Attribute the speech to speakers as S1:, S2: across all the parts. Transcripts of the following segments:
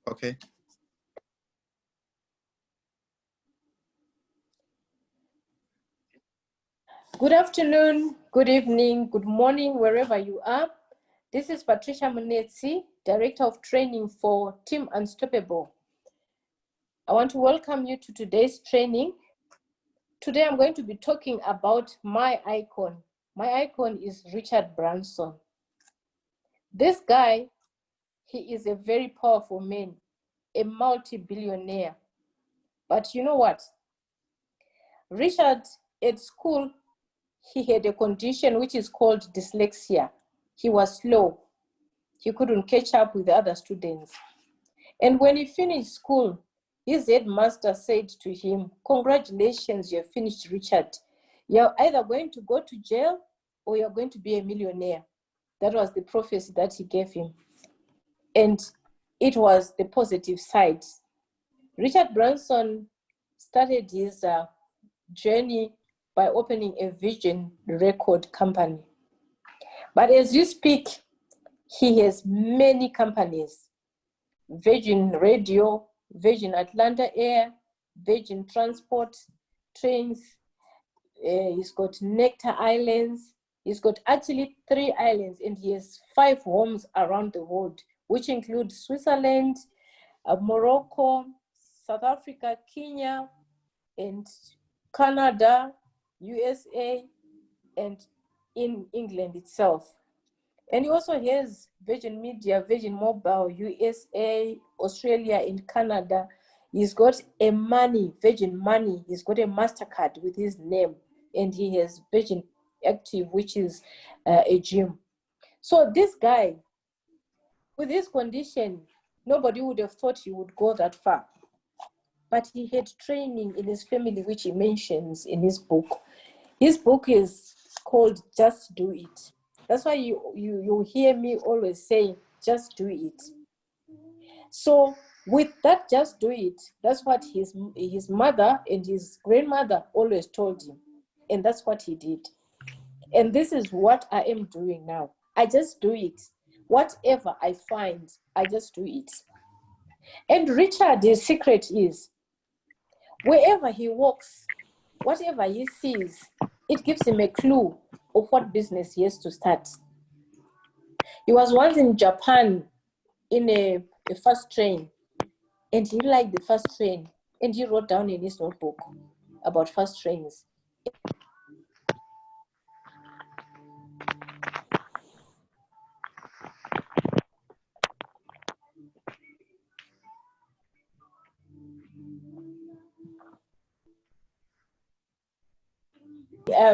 S1: Okay.
S2: Good afternoon, good evening, good morning, wherever you are. This is Patricia Munetsi, Director of Training for Team Unstoppable. I want to welcome you to today's training. Today I'm going to be talking about my icon. My icon is Richard Branson. This guy, he is a very powerful man, a multi-billionaire. But you know what? Richard, at school, he had a condition which is called dyslexia. He was slow. He couldn't catch up with the other students. And when he finished school, his headmaster said to him, "Congratulations, you have finished, Richard. You're either going to go to jail or you're going to be a millionaire." That was the prophecy that he gave him. And it was the positive side. Richard Branson started his journey by opening a Virgin record company. But as you speak, he has many companies: Virgin Radio, Virgin Atlanta Air, Virgin Transport, Trains. He's got Nectar Islands. He's got actually 3 islands, and he has 5 homes around the world, which include Switzerland, Morocco, South Africa, Kenya, and Canada, USA, and in England itself. And he also has Virgin Media, Virgin Mobile, USA, Australia, and Canada. He's got a money, Virgin Money. He's got a MasterCard with his name. And he has Virgin Active, which is a gym. So this guy, with his condition, nobody would have thought he would go that far. But he had training in his family, which he mentions in his book. His book is called Just Do It. That's why you hear me always saying, just do it. So with that, just do it, that's what his mother and his grandmother always told him. And that's what he did. And this is what I am doing now. I just do it. Whatever I find, I just do it. And Richard, his secret is, wherever he walks, whatever he sees, it gives him a clue of what business he has to start. He was once in Japan in a fast train, and he liked the fast train, and he wrote down in his notebook about fast trains.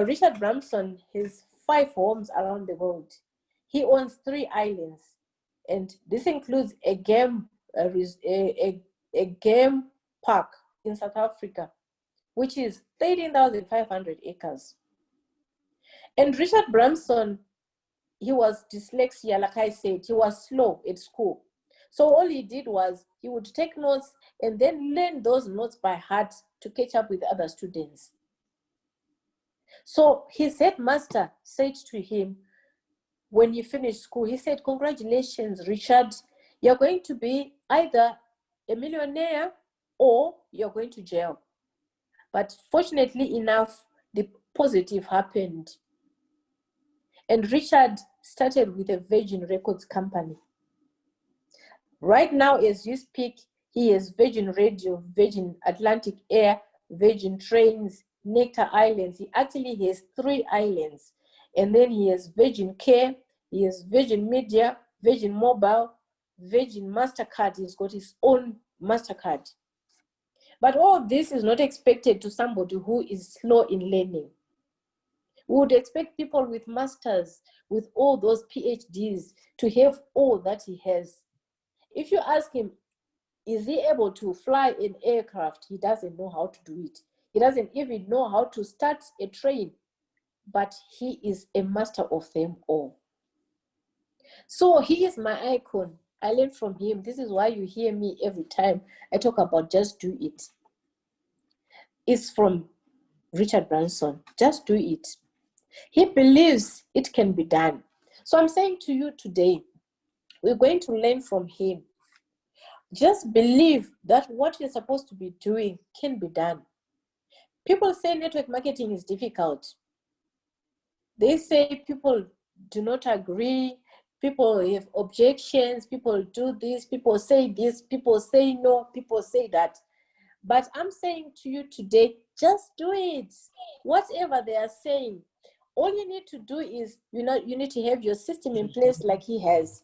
S2: Richard Branson has 5 homes around the world. He owns 3 islands, and this includes a game park in South Africa, which is 13,500 acres. And Richard Branson, he was dyslexia, like I said, he was slow at school. So all he did was he would take notes and then learn those notes by heart to catch up with other students. So his headmaster said to him, when he finished school, he said, "Congratulations, Richard. You're going to be either a millionaire or you're going to jail." But fortunately enough, the positive happened. And Richard started with a Virgin Records company. Right now, as you speak, he has Virgin Radio, Virgin Atlantic Air, Virgin Trains, Nectar Islands. He actually has 3 islands. And then he has Virgin Care, he has Virgin Media, Virgin Mobile, Virgin MasterCard. He's got his own MasterCard. But all this is not expected to somebody who is slow in learning. We would expect people with masters, with all those PhDs, to have all that he has. If you ask him, is he able to fly an aircraft? He doesn't know how to do it. He doesn't even know how to start a train, but he is a master of them all. So he is my icon. I learned from him. This is why you hear me every time I talk about just do it. It's from Richard Branson. Just do it. He believes it can be done. So I'm saying to you today, we're going to learn from him. Just believe that what you're supposed to be doing can be done. People say network marketing is difficult. They say people do not agree, people have objections, people do this, people say no, people say that. But I'm saying to you today, just do it. Whatever they are saying, all you need to do is, you need to have your system in place like he has.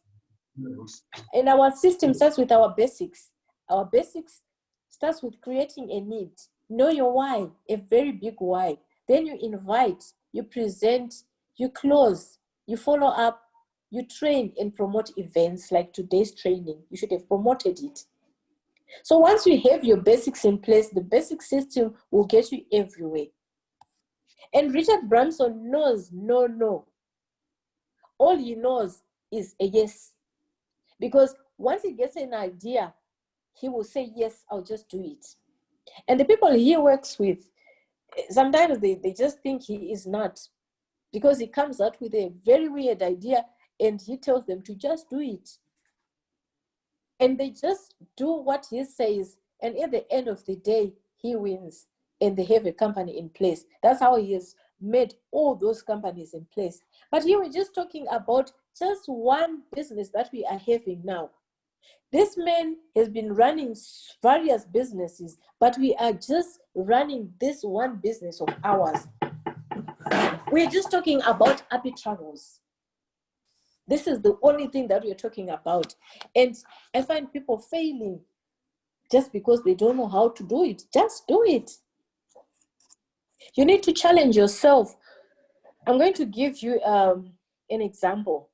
S2: And our system starts with our basics. Our basics starts with creating a need. Know your why, a very big why. Then you invite, you present, you close, you follow up, you train and promote events like today's training. You should have promoted it. So once you have your basics in place, the basic system will get you everywhere. And Richard Branson knows no. All he knows is a yes. Because once he gets an idea, he will say, yes, I'll just do it. And the people he works with, sometimes they just think he is not. Because he comes out with a very weird idea and he tells them to just do it. And they just do what he says. And at the end of the day, he wins. And they have a company in place. That's how he has made all those companies in place. But here we're just talking about just one business that we are having now. This man has been running various businesses, but we are just running this one business of ours. We're just talking about APPI travels. This is the only thing that we're talking about. And I find people failing just because they don't know how to do it. Just do it. You need to challenge yourself. I'm going to give you an example.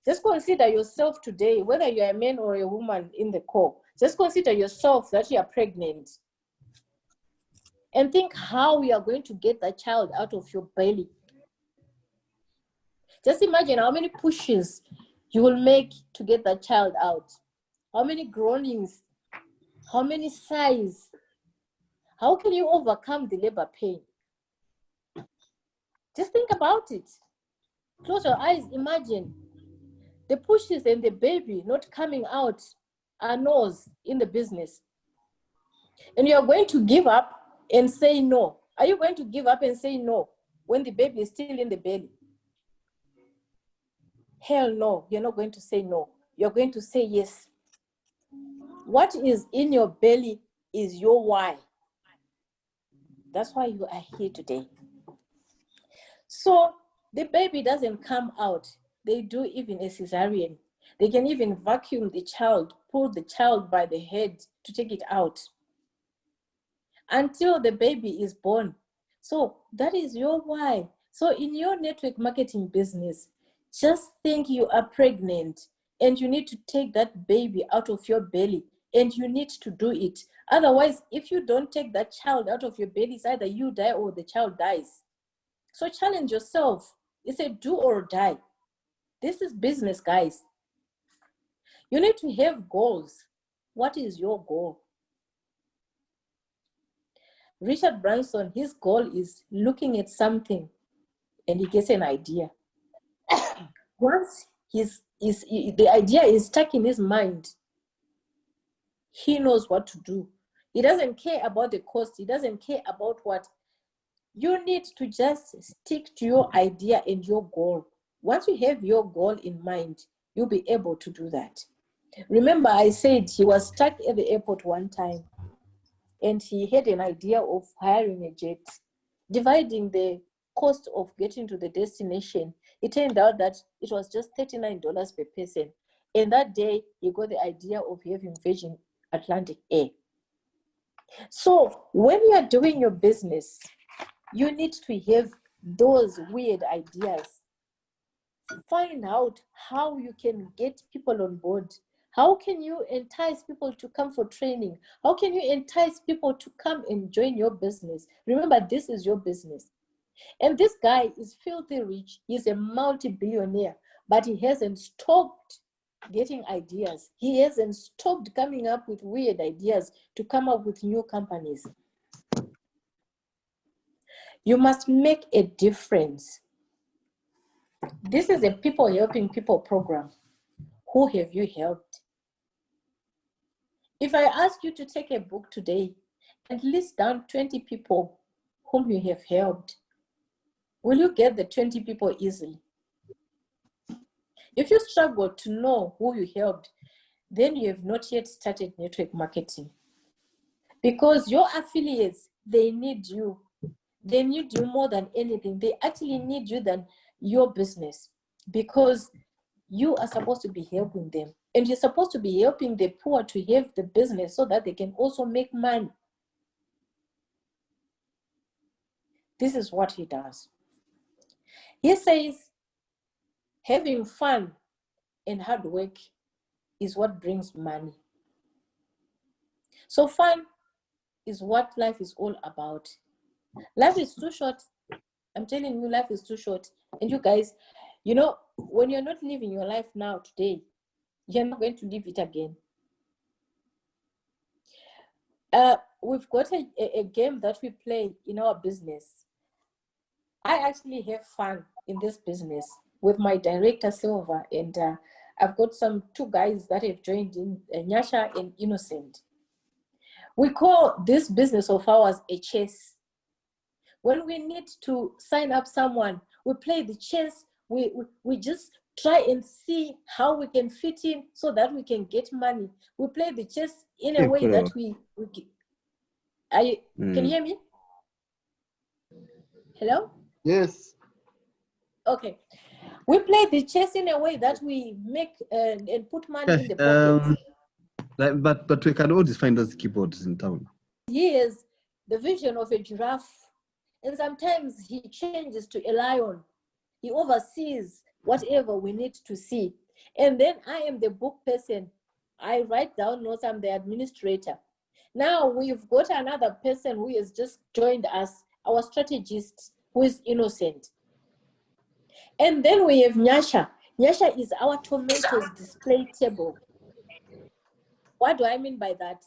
S2: Just consider yourself today, whether you're a man or a woman in the call. Just consider yourself that you are pregnant. And think how you are going to get that child out of your belly. Just imagine how many pushes you will make to get that child out. How many groanings, how many sighs. How can you overcome the labor pain? Just think about it. Close your eyes, imagine. The pushes and the baby not coming out are no's in the business. And you are going to give up and say no. Are you going to give up and say no when the baby is still in the belly? Hell no, you're not going to say no. You're going to say yes. What is in your belly is your why. That's why you are here today. So the baby doesn't come out. They do even a cesarean. They can even vacuum the child, pull the child by the head to take it out until the baby is born. So that is your why. So in your network marketing business, just think you are pregnant and you need to take that baby out of your belly, and you need to do it. Otherwise, if you don't take that child out of your belly, it's either you die or the child dies. So challenge yourself. It's a do or die. This is business, guys. You need to have goals. What is your goal? Richard Branson, his goal is looking at something and he gets an idea. Once the idea is stuck in his mind, he knows what to do. He doesn't care about the cost. He doesn't care about what. You need to just stick to your idea and your goal. Once you have your goal in mind, you'll be able to do that. Remember, I said he was stuck at the airport one time and he had an idea of hiring a jet, dividing the cost of getting to the destination. It turned out that it was just $39 per person. And that day, he got the idea of having Virgin Atlantic Air. So when you are doing your business, you need to have those weird ideas. Find out how you can get people on board. How can you entice people to come for training? How can you entice people to come and join your business? Remember, this is your business. And this guy is filthy rich. He's a multi-billionaire, but he hasn't stopped getting ideas. He hasn't stopped coming up with weird ideas to come up with new companies. You must make a difference. This is a people helping people program. Who have you helped? If I ask you to take a book today and list down 20 people whom you have helped, will you get the 20 people easily? If you struggle to know who you helped, then you have not yet started network marketing. Because your affiliates, they need you. They need you more than anything. They actually need you than your business, because you are supposed to be helping them. And you're supposed to be helping the poor to have the business so that they can also make money. This is what he does. He says, having fun and hard work is what brings money. So fun is what life is all about. Life is too short. I'm telling you, life is too short. And you guys, you know, when you're not living your life now today, you're not going to live it again. We've got a game that we play in our business. I actually have fun in this business with my director, Silva, and I've got two guys that have joined in, Nyasha and Innocent. We call this business of ours a chess. When we need to sign up someone, we play the chess. We just try and see how we can fit in so that we can get money. We play the chess in a way that we can you hear me? Hello?
S1: Yes.
S2: Okay. We play the chess in a way that we make and put money in the pocket.
S1: But we can always find those keyboards in town.
S2: He has the vision of a giraffe, and sometimes he changes to a lion. He oversees whatever we need to see. And then I am the book person. I write down notes. I'm the administrator. Now we've got another person who has just joined us, our strategist, who is Innocent. And then we have Nyasha. Nyasha is our tomatoes display table. What do I mean by that?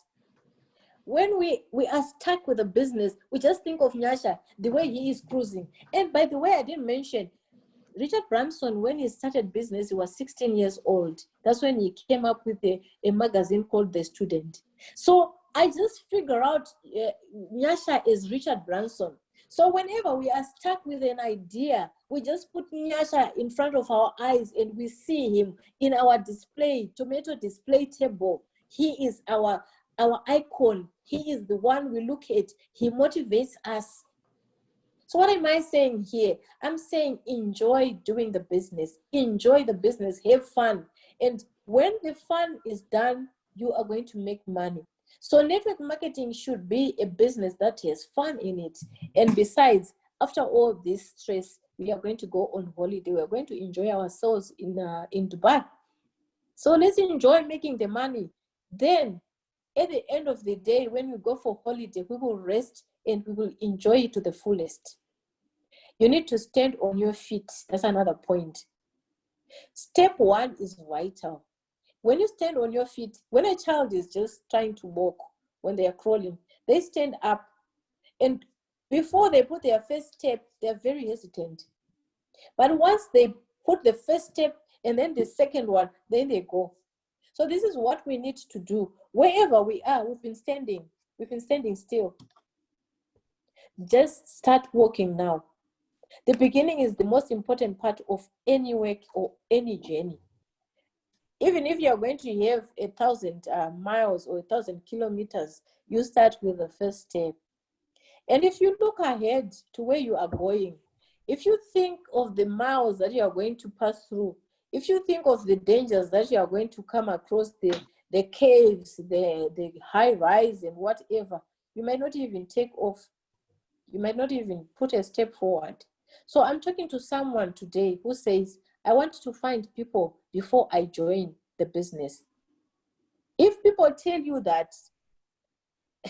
S2: When we are stuck with a business, we just think of Nyasha, the way he is cruising. And by the way, I didn't mention, Richard Branson, when he started business, he was 16 years old. That's when he came up with a magazine called The Student. So I just figure out Nyasha is Richard Branson. So whenever we are stuck with an idea, we just put Nyasha in front of our eyes and we see him in our tomato display table. He is our icon. He is the one we look at. He motivates us. So what am I saying here? I'm saying enjoy doing the business. Enjoy the business. Have fun. And when the fun is done, you are going to make money. So network marketing should be a business that has fun in it. And besides, after all this stress, we are going to go on holiday. We are going to enjoy ourselves in Dubai. So let's enjoy making the money. Then at the end of the day, when we go for holiday, we will rest and we will enjoy it to the fullest. You need to stand on your feet. That's another point. Step one is vital. When you stand on your feet, when a child is just trying to walk, when they are crawling, they stand up. And before they put their first step, they're very hesitant. But once they put the first step and then the second one, then they go. So this is what we need to do. Wherever we are, we've been standing still. Just start walking now. The beginning is the most important part of any work or any journey. Even if you're going to have 1,000 miles or 1,000 kilometers, you start with the first step. And if you look ahead to where you are going, if you think of the miles that you are going to pass through, if you think of the dangers that you are going to come across, the caves, the high rise and whatever, you might not even take off. You might not even put a step forward. So I'm talking to someone today who says, I want to find people before I join the business. If people tell you that,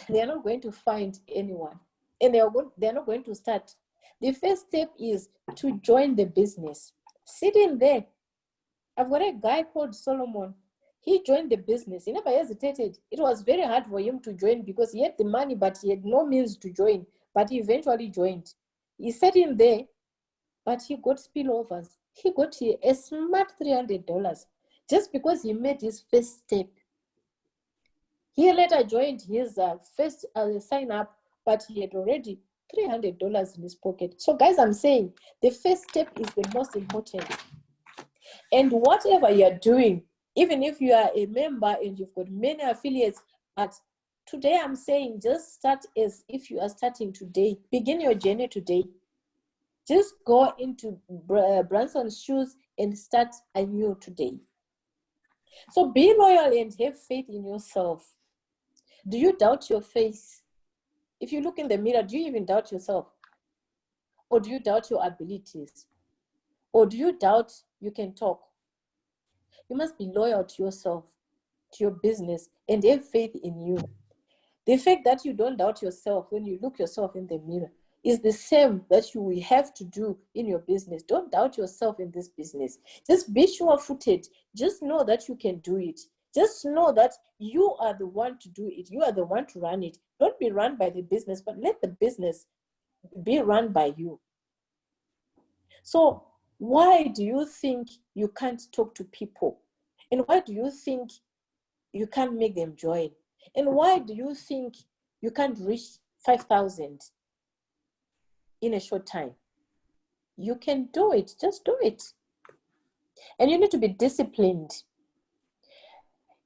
S2: they're not going to find anyone and they're not going to start. The first step is to join the business. Sit in there. I've got a guy called Solomon. He joined the business. He never hesitated. It was very hard for him to join because he had the money, but he had no means to join. But he eventually joined. He sat in there, but he got spillovers. He got a smart $300 just because he made his first step. He later joined his first sign up, but he had already $300 in his pocket. So guys, I'm saying the first step is the most important. And whatever you're doing, even if you are a member and you've got many affiliates, but today I'm saying just start as if you are starting today. Begin your journey today. Just go into Branson's shoes and start anew today. So be loyal and have faith in yourself. Do you doubt your face? If you look in the mirror, do you even doubt yourself? Or do you doubt your abilities? Or do you doubt you can talk? You must be loyal to yourself, to your business, and have faith in you. The fact that you don't doubt yourself when you look yourself in the mirror is the same that you will have to do in your business. Don't doubt yourself in this business. Just be sure-footed. Just know that you can do it. Just know that you are the one to do it. You are the one to run it. Don't be run by the business, but let the business be run by you. So why do you think you can't talk to people? And why do you think you can't make them join? And why do you think you can't reach 5,000 in a short time? You can do it. Just do it. And you need to be disciplined.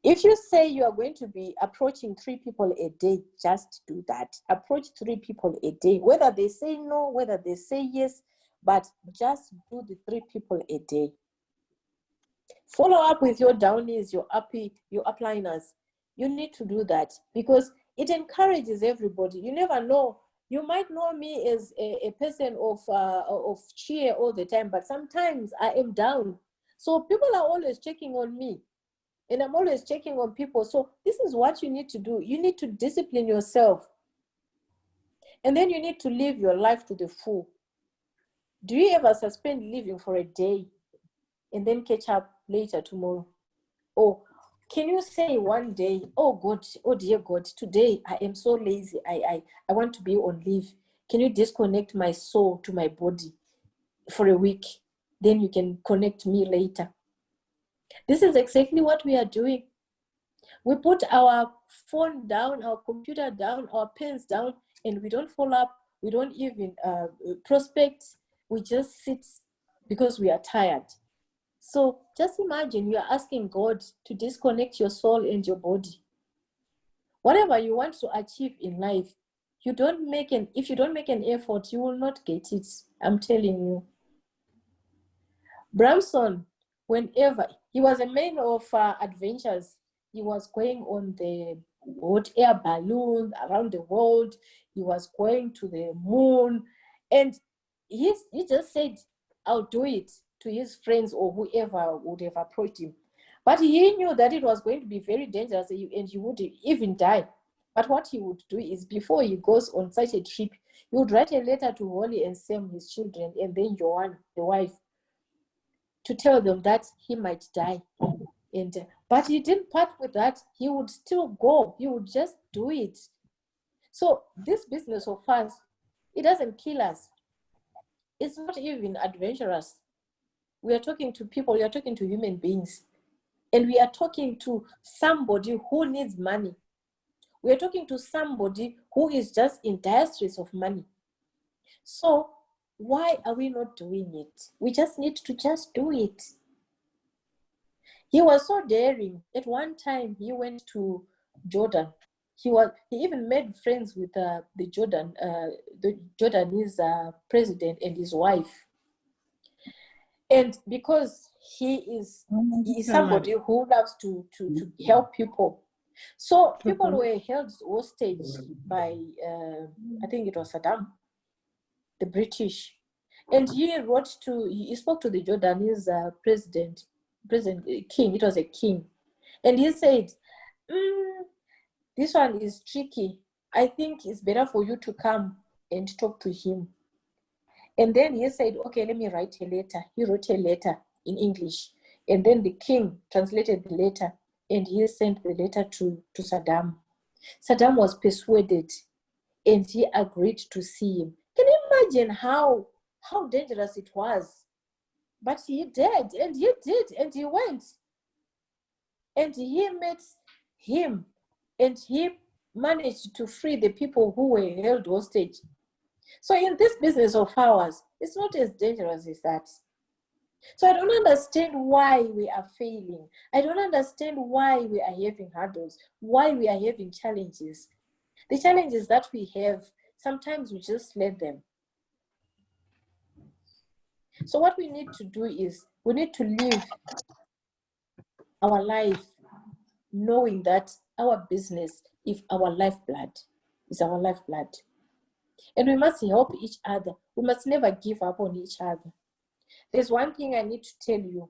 S2: If you say you are going to be approaching 3 people a day, just do that. Approach 3 people a day, whether they say no, whether they say yes, but just do the 3 people a day. Follow up with your downies, your APPI, your upliners. You need to do that because it encourages everybody. You never know. You might know me as a person of cheer all the time, but sometimes I am down. So people are always checking on me. And I'm always checking on people. So this is what you need to do. You need to discipline yourself. And then you need to live your life to the full. Do you ever suspend living for a day and then catch up later tomorrow? Or can you say one day, oh God, oh dear God, today I am so lazy. I want to be on leave. Can you disconnect my soul to my body for a week? Then you can connect me later. This is exactly what we are doing. We put our phone down, our computer down, our pens down, and we don't follow up. We don't even prospect. We just sit because we are tired. So just imagine you are asking God to disconnect your soul and your body. Whatever you want to achieve in life, if you don't make an effort, you will not get it. I'm telling you. Bramson, whenever he was a man of adventures, he was going on the hot air balloon around the world. He was going to the moon, and he just said, "I'll do it," to his friends or whoever would have approached him. But he knew that it was going to be very dangerous and he would even die. But what he would do is, before he goes on such a trip, he would write a letter to Holly and Sam, his children, and then Joanne, the wife, to tell them that he might die. But he didn't part with that. He would still go. He would just do it. So this business of ours, it doesn't kill us. It's not even adventurous. We are talking to people. We are talking to human beings. And we are talking to somebody who needs money. We are talking to somebody who is just in dire straits of money. So why are we not doing it? We just need to just do it. He was so daring. At one time, he went to Jordan. He even made friends with the Jordanese president and his wife. And because he is somebody who loves to help people. So people were held hostage by, I think it was Saddam, the British. And he spoke to the Jordanese President King. It was a king. And he said, this one is tricky. I think it's better for you to come and talk to him. And then he said, okay, let me write a letter. He wrote a letter in English. And then the king translated the letter and he sent the letter to Saddam. Saddam was persuaded and he agreed to see him. Can you imagine how dangerous it was? But he did, and he did, and he went. And he met him and he managed to free the people who were held hostage. So in this business of ours, it's not as dangerous as that. So I don't understand why we are failing. I don't understand why we are having hurdles, why we are having challenges. The challenges that we have, sometimes we just let them. So what we need to do is, we need to live our life knowing that our business is our lifeblood, And we must help each other. We must never give up on each other. There's one thing I need to tell you.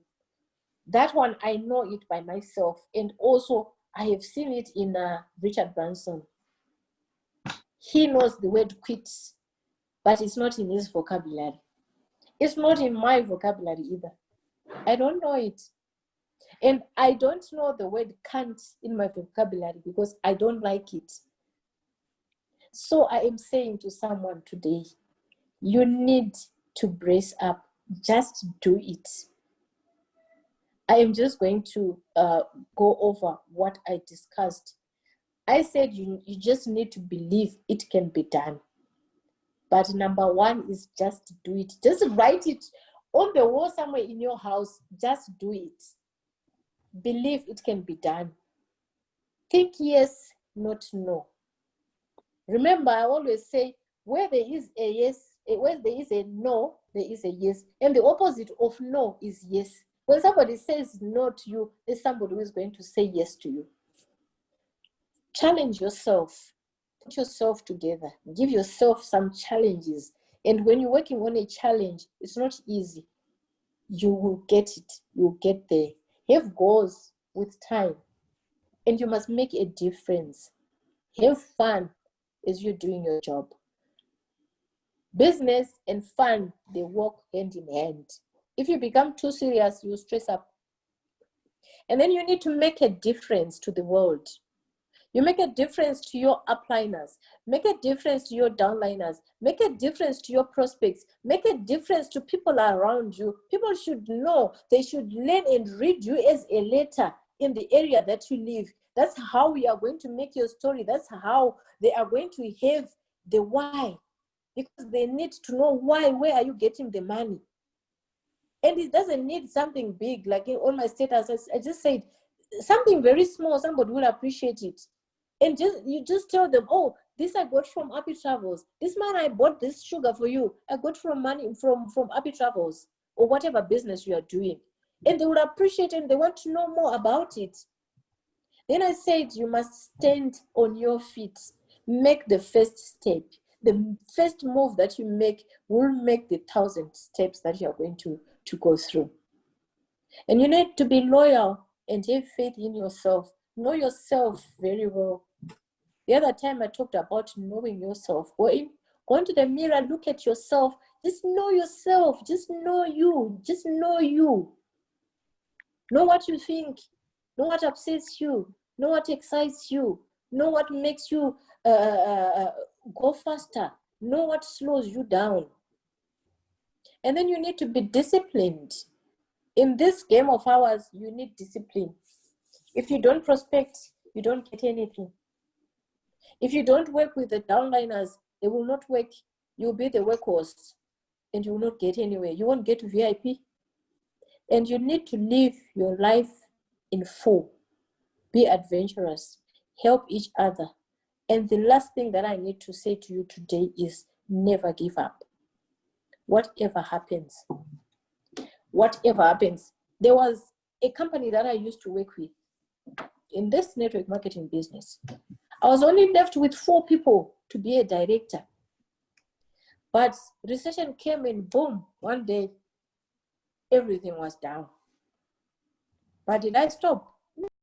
S2: That one, I know it by myself. And also, I have seen it in Richard Branson. He knows the word quit, but it's not in his vocabulary. It's not in my vocabulary either. I don't know it. And I don't know the word can't in my vocabulary because I don't like it. So I am saying to someone today, you need to brace up. Just do it. I am just going to go over what I discussed. I said you just need to believe it can be done. But number one is just do it. Just write it on the wall somewhere in your house. Just do it. Believe it can be done. Think yes, not no. Remember, I always say, where there is a yes, where there is a no, there is a yes. And the opposite of no is yes. When somebody says no to you, there's somebody who is going to say yes to you. Challenge yourself. Put yourself together. Give yourself some challenges. And when you're working on a challenge, it's not easy. You will get it. You'll get there. Have goals with time. And you must make a difference. Have fun as you're doing your job. Business and fun, they work hand in hand. If you become too serious, you stress up. And then you need to make a difference to the world. You make a difference to your upliners, make a difference to your downliners, make a difference to your prospects, make a difference to people around you. People should know, they should learn and read you as a letter in the area that you live. That's how we are going to make your story. That's how they are going to have the why, because they need to know why, where are you getting the money? And it doesn't need something big, like in all my status, I just said something very small, somebody will appreciate it. And you just tell them, oh, this I got from APPI Travels. This man, I bought this sugar for you. I got from money from APPI Travels, or whatever business you are doing. And they will appreciate it and they want to know more about it. Then I said, you must stand on your feet. Make the first step. The first move that you make will make the 1,000 steps that you are going to go through. And you need to be loyal and have faith in yourself. Know yourself very well. The other time I talked about knowing yourself. Go into the mirror, look at yourself. Just know yourself. Just know you. Just know you. Know what you think. Know what upsets you. Know what excites you. Know what makes you go faster. Know what slows you down. And then you need to be disciplined. In this game of ours, you need discipline. If you don't prospect, you don't get anything. If you don't work with the downliners, they will not work. You'll be the workhorse and you will not get anywhere. You won't get to VIP. And you need to live your life in full. Be adventurous. Help each other. And the last thing that I need to say to you today is never give up. Whatever happens. Whatever happens. There was a company that I used to work with in this network marketing business. I was only left with 4 people to be a director. But recession came and boom, one day, everything was down. But did I stop?